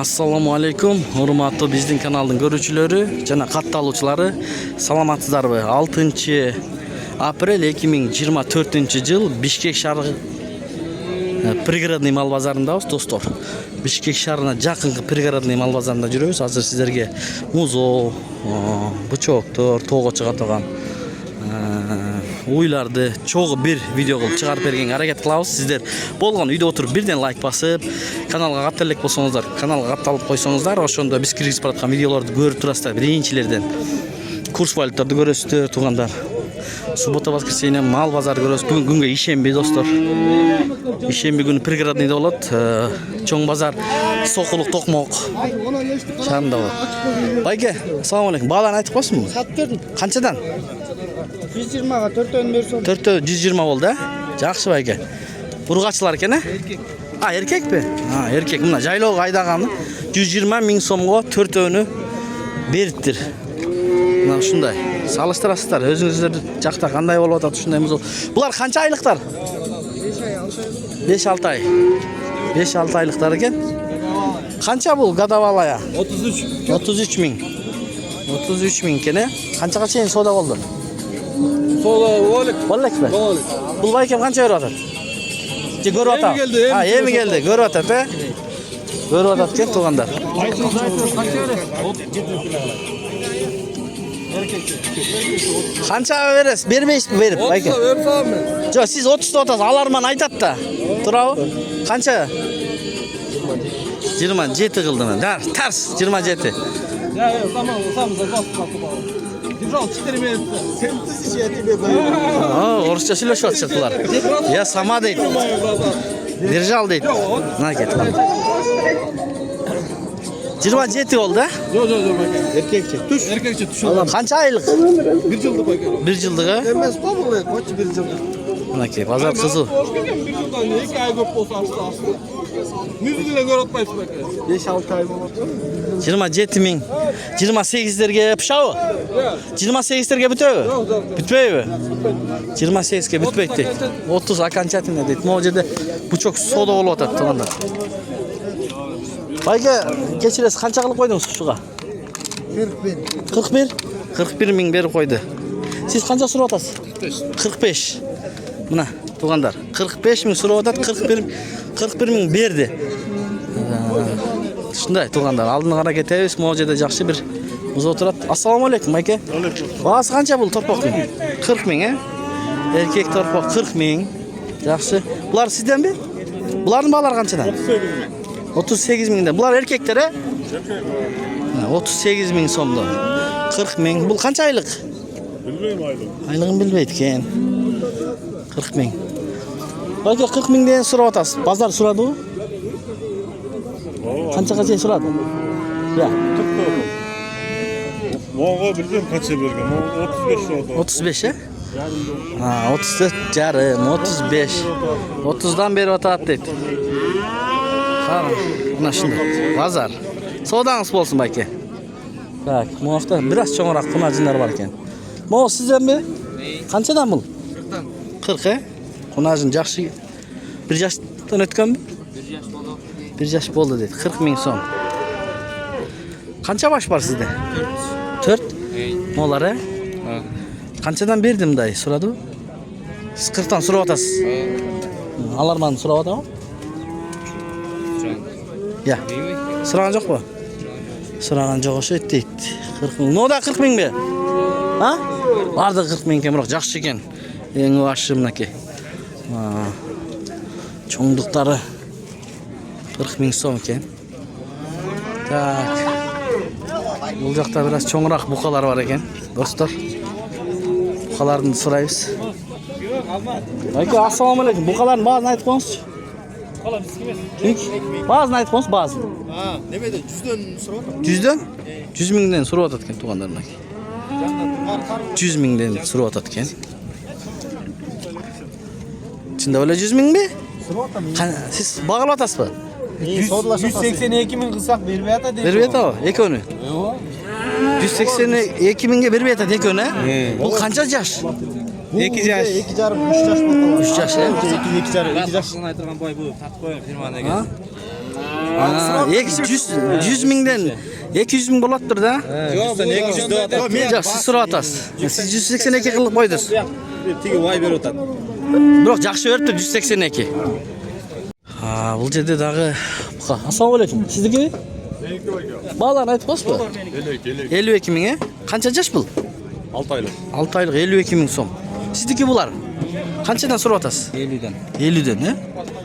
Assalamu alaikum, hurmatlı bizning kanalning görücüleri, jana kattalıçıları, salamatсыздарбы? 6 aprel 2024-yıl Bishkek şahri пригородный мал базарындабыз, достор. Bishkek şahrına жакынкы пригородный мал базарында жүрөбүз. Азыр сиздерге музо, бычоктор, тоого чыга турган уйларды чогуу бир видео кылып чыгарып бергенге аракет кылабыз. Сиздер болгон үйдө отуруп бирден лайк басып, каналга каттап элек болсоңуздар, каналга катталып койсоңуздар, ошондо биз киргизип бараткан видеолорду көрүп турасыздар. Биринчилерден курс валютарды көрөсүздөр, туугандар. Суббота, воскресенье мал базары көрөсүз. Бүгүн күнгө ишемби, достор. Ишемби күнү пригородныйда болот. Чоң базар Сокулук Токмок шаарында болот. Байке, ассаламу алейкум. Бааларын айтып коесуңбу? Сатып бердим. Канчадан? 120га 4 берсем. 120 болду, а? Жакшы байке. Ургачылар экен, а? Эркек. Эркекпи? Эркек. Мына жайлоого айдаганы 120 000 сомго 4 бериптир. Мына ушундай. Салыштырасыздар. Өзүңүздөр жакта кандай болуп атат ушундай музол. Булар канча айлыктар? 5-6 ай. 5-6 айлыктар экен. Канча бул гадавалая? 33 000. 33 000 экен, э? Канчага чейин соода болду? Боллекпи? Бул байкем канча берип атат? Же көрүп атам? Эми келди, көрүп атат, э? Көрүп атат экен, туугандар. Канча бересиз? Бербейсизби берип, байке? Жок, сиз 30 деп атасыз, аларман айтат да. Турабы? Канча? 27 кылдым. Тарс 27. Орысча сүйлөшүп атышат булар. Я сама дейт. Держал дейт. Мына кет. 27 болду, а? Жок. Эркекче. Туш. Эркекче туш. Канча айлык? 1 жылдык байке. 1 жылдыгы? Эмес го бул, кочу 1 жылдык. Мынакей, базар кызыл. 1 жылдан 2 ай көп болсо ашты. Мүзүлөн көрүп атпайсыз байке. 5-6 ай болот. 27 000. 28'lerge pişağı. 28'lerge bitiyor. Bitmiyor. 28'ge bitmekti. 30 akan çatında deyip. Bu жерде bu çok soda olup atat tamamda. Bayga geçiresiz kança kılıp koydunuz suçuğa? 41. 41 000 berip koydu. Siz kança sürüp atasız? 45. Mına tuğandar. 45 000 sürüp atat. 41 000 berdi. Şunday tuğandar. Aldığını qara ketebiz. Bu жерде жақсы bir muz oturat. Assalamu alaikum Mayke. Bağısı kança bul torpaq? 40 000, he? Erkek torpaq 40 000. Жақсы. Bular sizden mi? Buların bağlar kançadan? 38 000'den. Bular erkekler, he? 38 000 somda. 40 000. Bul kança aylık? Bilmeyim aylık. Aylığını bilmeydik ken. 40 000. Mayke 40 000 deyen sürüp atasız. Bazar suradı o? Kançaga чейин сурады? Ya. Moğol bildim kaça bergen. 35 oldu. 35, he? 34 jarım, 35. 30'dan beri atat deydi. Tamam. Mına şunda. Bazar. Soğudanız bolsun bayke. Bak, bu hafta biraz çoğurak kunacınlar var eken. Moğol sizden mi? Kançadan bul? 40, he? Kunacın jakşı. 1 yaştan ötken mi? 1 yaş boldu dedi. 40 000 son. Kança baş var sizde? 4. Molar, he? Kançadan berdim dayı, suradı? Siz 40'tan surap atasız. Alarmanı surap atar mı? Ya. Suragan jok mu? Suragan jok oşo deydi. 40 000. No da 40 000 be? Ha? Bardı 40 000 eken, biroq jakşı eken. Eң başı mınaki. Çoğunduktары 40 000 som eken. Tak. Бұл жақта biraz çoğurak buqalar var eken, dostlar. Buqalarını surayız. Bayke, assalamu alaikum. Buqaların bazını aytıp qo'yingizchi. Bazını aytıp qo'yingizchi, bazı. Немеде 100дөн сурап атам. 100'den? 100 000'den surap atat eken tuğanlarına. 100 000'den surap atat eken. İçinde öyle 100 000 mi? Сурап атам. Siz bağlı atasız mı? 182 000 kılsak berбей атат дейт. Бербей атабы? Эки өнү. 182 000'ge berбей атат эки өнү, э? Бул канча жаш? 2 жаш. 2 жарым, 3 жаш болду. 3 жаш, э? 2 жарым, 2 жаш. Айтырган бай бу тартып коюң фирманы деген. 100 миңден 200 миң болаттыр да. Yok ben 200 de atar. Жок, сиз сурап атасыз. Сиз 182 кылып койдуңуз. Tigi vay berip atar. Бирок жакшы бериптир 182. Бул жерде дагы Ассаламу алейкум. Сиздикиби? Балалар айтып коесузбу? 52 миң, Канча жаш бул? 6 айлык. 6 айлык 52 миң сом. Сиздики булар? Канчадан сурап атасыз? 50'den. 50'ден,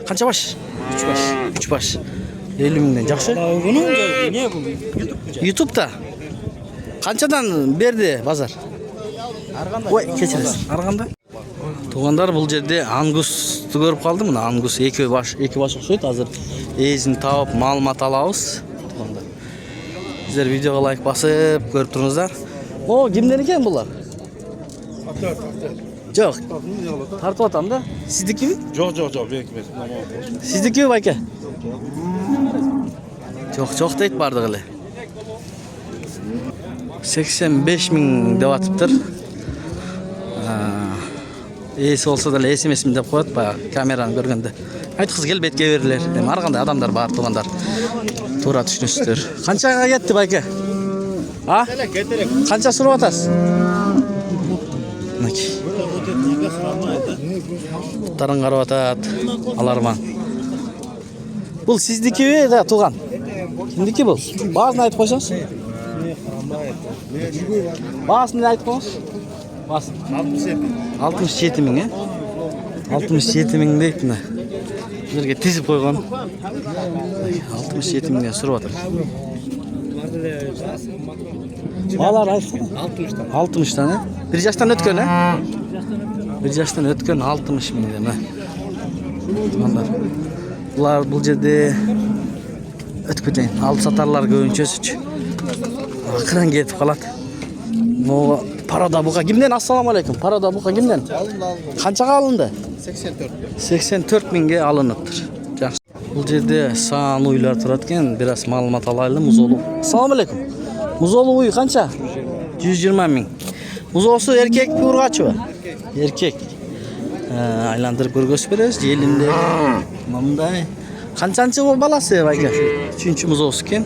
Канча баш? 3 baş. 3 баш. 50 миңден жакшы. Bunu ne bu? YouTube'da. Канчадан берди базар? Ой, кечиресиз. Арганда. Туугандар, бул жерде ангусту көрүп калдым. Мына ангус эки баш окшойт. Азыр эзин таап маалымат алабыз. Туугандар. Сиздер видеого лайк басып көрүп туруңуздар. О, кимден экен булар? Жок. Тартып атам да. Сиздикиби? Жок, бек. Сиздикиби байке? Жок дейт бардыгы эле. 85 миң деп атыптыр. Эси болсо деле эсимесим деп коет баягы камераны көргөндө. Айткысы келбейт кээ бирлер. Эми ар кандай адамдар бар, туугандар. Туура түшүнөсүздөр. Канчага кетти байке? Канча сурап атасыз? Мынакей. Тарын карап атат. Аларман. Бул сиздикиби да, тууган? Кимдики бул? Баасын айтып койсоңуз. Баасын айтып коңуз. Баасын 67 миң, 67 миң дейт мына. Жерге тизип койгон. 67 миңден сурап атат. Балар айтсын. 60'tan, 1 жаштан өткөн, 1 жаштан өткөн 60 миңден, Туугандар. Булар бул жерде өтүп кетейин. Алып сатарлар көбүнчөсүчү. Акырын кетип калат. Могу парада бука кимден? Ассаламу алейкум. Парада бука кимден? Канчага алынды? 84. 84 миңге алыныптыр. Жакшы. Бул жерде саан уйлар турат экен. Бир аз маалымат алайлы. Музолу. Ассаламу алейкум. Музолу уй канча? 120 миң. Музоосу эркекпи, ургачыбы? Эркек. Айландырып көргөзүп беребиз. Желинде. Мындай. Канчанчы баласы байке? 3-чү музоосу экен.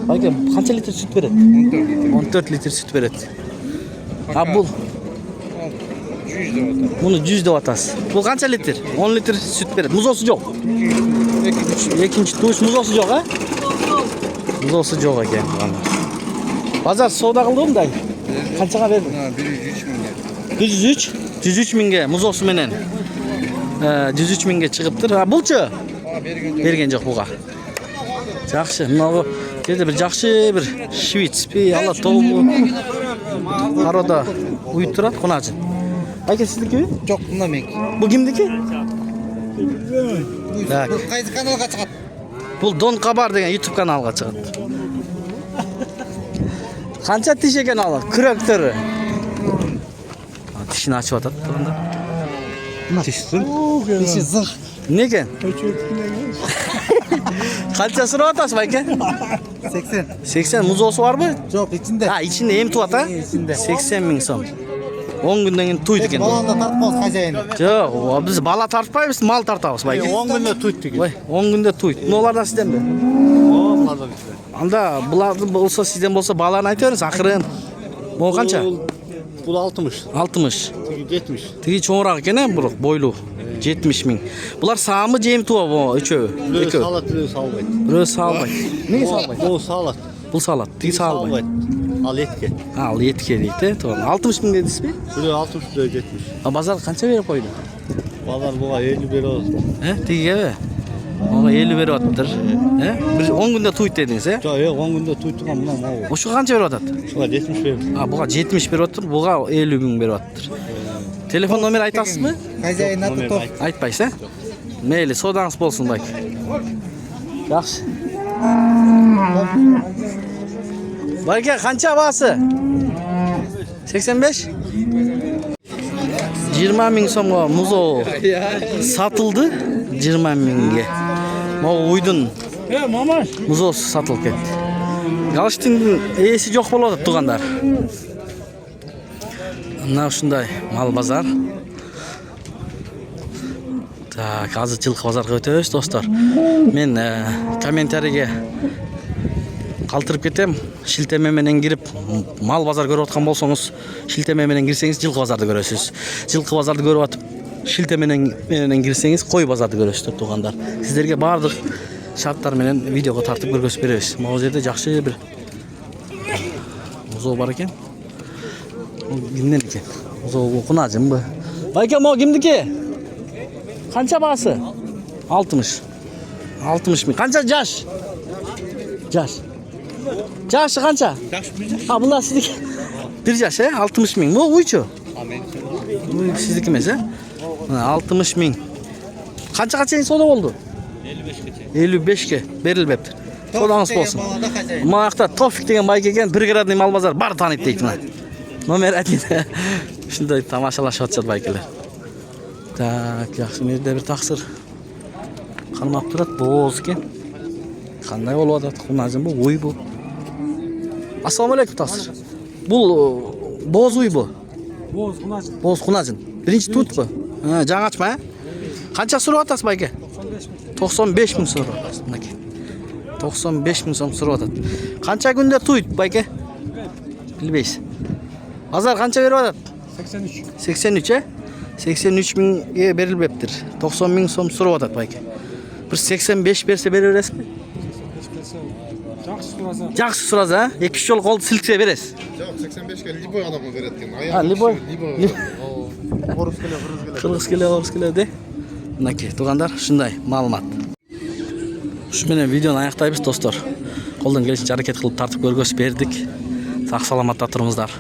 Байке канча литр сүт берет? 14 литр сүт берет. Бул 100 de atar. муну 100 деп атасыз. Бул канча литр? 10 литр сүт берет. Музоосу жок. Экинчи туш музоосу жок, Музоосу жок экен. Базар соода кылды мындай. Канчага берди? 103 миңге. 103 миңге музоосу менен. 103 миңге чыгыптыр. Булчу? Берген жок буга. Жакшы. Мына жерде бир жакшы бир швейцпи, ала тобу. Арада уйуп турат кунажы. Байке сиздикиби? Çok bunda mek. Бул кимдики? Так. Kaydı kanalga çıkat. Бул Дон Кабар деген YouTube каналга чыгат. Канча тиш экен ал? Күрөктөрү. Тишин ачып атат турганда. Dişi zınk. Не экен? Канча сурап атасыз байке? 80. 80 музоосу барбы? Yok içinde. Ичинде эми туат, İçinde. 80 миң сом. 10 күндөн кийин туйт экен. Balanda tartmaz hacayını. Жок, биз бала тартпайбыз, мал тартабыз байке. 10 günde tut dedi. Ой, 10 күндө туйт. Мыналардан сизденби? Olmaz bizde. Анда буларды болсо сизден болсо баланы айта бериңиз, акырын. Могу канча? Bu 60. 60. 70. Тиги чоңураак экен, бирок бойлуу. 70 миң. Булар саамы жем туа үчөө? Экөө. Salat salbayt. Бирөө салбайт. Эмнеге салбайт? Bu salat. Бул салат, тиги салбайт. Al etke. Ал этке дейт, тууган. 60 миң дедизби? Biri 60 lira 70. Базар канча берип койду? Pazar buğa 50 lira olsun. Тигиге? Ага 50 берип атыптыр. Бир 10 күндө туйт дедиңиз, Yok 10 günde tuttum ama. Ошо канча берип атат? Şuna 70 verim. Буга 70 берип атыптыр, буга 50 миң берип атыптыр. Телефон номер айтасызбы? Hacayını tutup. Айтпайсыз, Мейли, содаңыз болсун байке. Жакшы. Байке, канча баасы? 85? 20 миң сомго музоо сатылды, 20 миңге. Могу уйдун музоосу сатылып кетти. Галштиндин ээси жок болуп атат, туугандар. Мына ушундай мал базар. Так, азыр жылкы базарга өтөбүз достор. Мен комментарийге калтырып кетем. Шилтеме менен кирип мал базар көрүп аткан болсоңуз, шилтеме менен кирсеңиз жылкы базарды көрөсүз. Жылкы базарды көрүп атып, шилтеме менен кирсеңиз кой базарды көрөсүздөр туугандар. Сиздерге баардык шарттар менен видеого тартып көргөзүп беребиз. Могу жерде жакшы бир узоо бар экен. Кимден экен? Узоо кунажымбы? Байке, могу кимдики? Канча баасы? 60. 60 миң. Канча жаш? Жаш. Жашы канча? А, булар сиздики. Бир жаш, 60 миң. Бул уйчу. Уй, сиздики эмес, 60 миң. Канчага чейин соода болду? 55ке берилбептир. Соодаңыз болсун. Мына Тофик деген байке экен, пригородный мал базар бар тааныйт дейт мына. Номер 1. Ушундай тамашалашып атышат байкелер. Так, жакшы, мерде бир таксыр калмап турат, бооз экен. Кандай болуп атат? Кунажым бу, уй бу. Ассаламу алейкум таксыр. Бул бооз уй бу. Бооз кунажын. Биринчи тутпу? Жаңы ачма, Канча сурап атасыз байке? 95 миң сурап атасыз. Мынакей. 95 миң сом сурап атат. Канча күндө туйт байке? Билбейсиз. Базар канча берип атат? 83. 83, 83 миңге берилбептир. 90 миң сом сурап атат байке. Bir 85 берсе бере бересизби? Жакшы сураса, 2-3 жол колду силксе бересиз. Жок, 85ке любой адамга берет экен. Любой. Орус келе, Кыргыз келе, орус келе де. Мынакей, туугандар, ушундай маалымат. Ушу менен видеону аяктайбыз достор. Колдон келишинче аракет кылып тартып көргөзүп бердик. Сак саламатта турыңуздар.